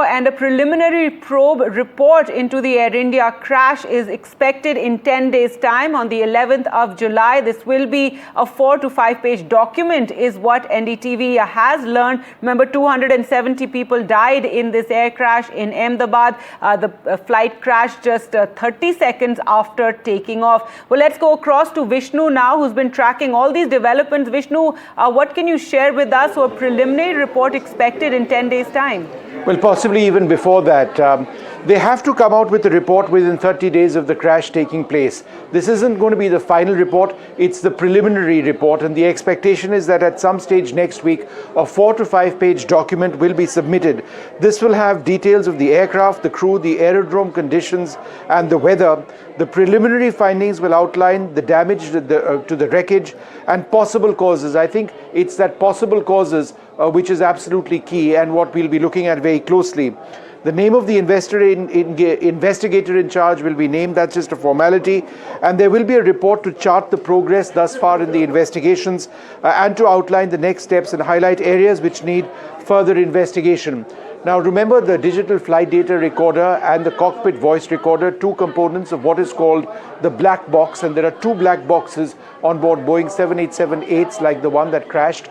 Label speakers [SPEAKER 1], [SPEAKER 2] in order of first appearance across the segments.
[SPEAKER 1] And a preliminary probe report into the Air India crash is expected in 10 days' time on the 11th of July. This will be a 4 to 5 page document is what NDTV has learned. Remember, 270 people died in this air crash in Ahmedabad. The flight crashed just 30 seconds after taking off. Well, let's go across to Vishnu now, who's been tracking all these developments. Vishnu, what can you share with us? So a preliminary report expected in 10 days' time.
[SPEAKER 2] Well, possibly even before that. They have to come out with a report within 30 days of the crash taking place. This isn't going to be the final report, it's the preliminary report, and the expectation is that at some stage next week, a 4 to 5 page document will be submitted. This will have details of the aircraft, the crew, the aerodrome conditions, and the weather. The preliminary findings will outline the damage to the wreckage and possible causes. I think it's that possible causes which is absolutely key and what we'll be looking at very closely. The name of the investigator in charge will be named. That's just a formality. And there will be a report to chart the progress thus far in the investigations and to outline the next steps and highlight areas which need further investigation. Now remember, the digital flight data recorder and the cockpit voice recorder, two components of what is called the black box, and there are two black boxes on board Boeing 787-8s like the one that crashed.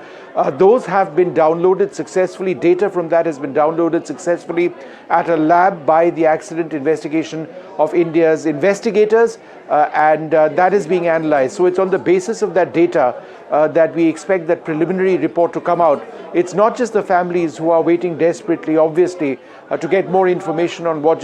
[SPEAKER 2] Those have been downloaded successfully. Data from that has been downloaded successfully at a lab by the Accident Investigation of India's investigators, and that is being analyzed. So it's on the basis of that data that we expect that preliminary report to come out. It's not just the families who are waiting desperately, obviously, to get more information on what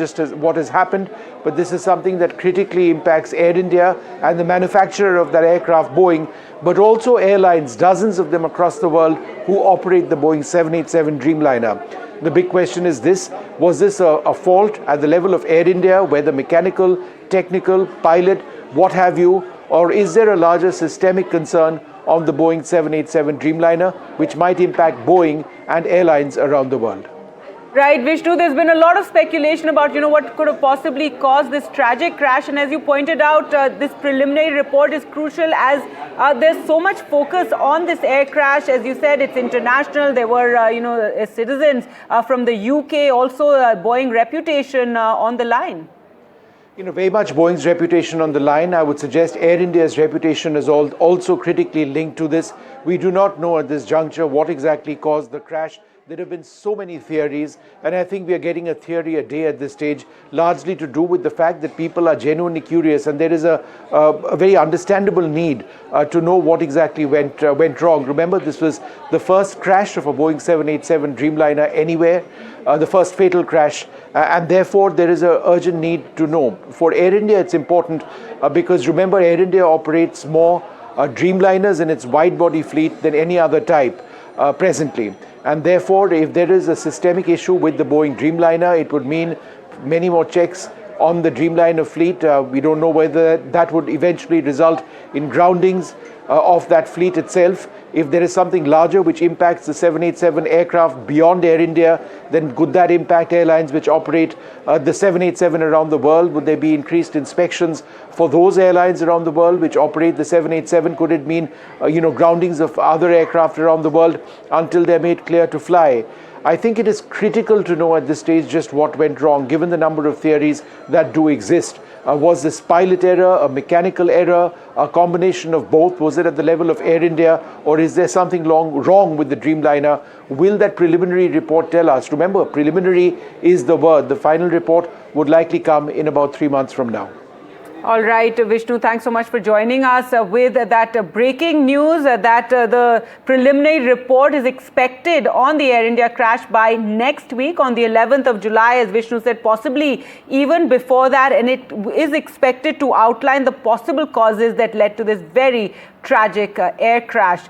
[SPEAKER 2] has happened, but this is something that critically impacts Air India and the manufacturer of that aircraft, Boeing, but also airlines, dozens of them across the world who operate the Boeing 787 Dreamliner. The big question is this: was this a fault at the level of Air India, whether mechanical, technical, pilot, what have you, or is there a larger systemic concern on the Boeing 787 Dreamliner which might impact Boeing and airlines around the world?
[SPEAKER 1] Right, Vishnu, there's been a lot of speculation about, what could have possibly caused this tragic crash. And as you pointed out, this preliminary report is crucial as there's so much focus on this air crash. As you said, it's international. There were, citizens from the UK, also Boeing reputation on the line.
[SPEAKER 2] Very much Boeing's reputation on the line. I would suggest Air India's reputation is also critically linked to this. We do not know at this juncture what exactly caused the crash. There have been so many theories, and I think we are getting a theory a day at this stage, largely to do with the fact that people are genuinely curious, and there is a very understandable need to know what exactly went wrong. Remember, this was the first crash of a Boeing 787 Dreamliner anywhere, the first fatal crash, and therefore there is an urgent need to know. For Air India, it's important because remember, Air India operates more Dreamliners in its wide-body fleet than any other type presently. And therefore, if there is a systemic issue with the Boeing Dreamliner, it would mean many more checks on the Dreamliner fleet. We don't know whether that would eventually result in groundings of that fleet itself. If there is something larger which impacts the 787 aircraft beyond Air India, then could that impact airlines which operate the 787 around the world? Would there be increased inspections for those airlines around the world which operate the 787? Could it mean, groundings of other aircraft around the world until they're made clear to fly? I think it is critical to know at this stage just what went wrong, given the number of theories that do exist. Was this pilot error, a mechanical error, a combination of both? Was it at the level of Air India, or is there something wrong with the Dreamliner? Will that preliminary report tell us? Remember, preliminary is the word. The final report would likely come in about 3 months from now.
[SPEAKER 1] All right, Vishnu, thanks so much for joining us with that breaking news that the preliminary report is expected on the Air India crash by next week on the 11th of July, as Vishnu said, possibly even before that. And it is expected to outline the possible causes that led to this very tragic air crash.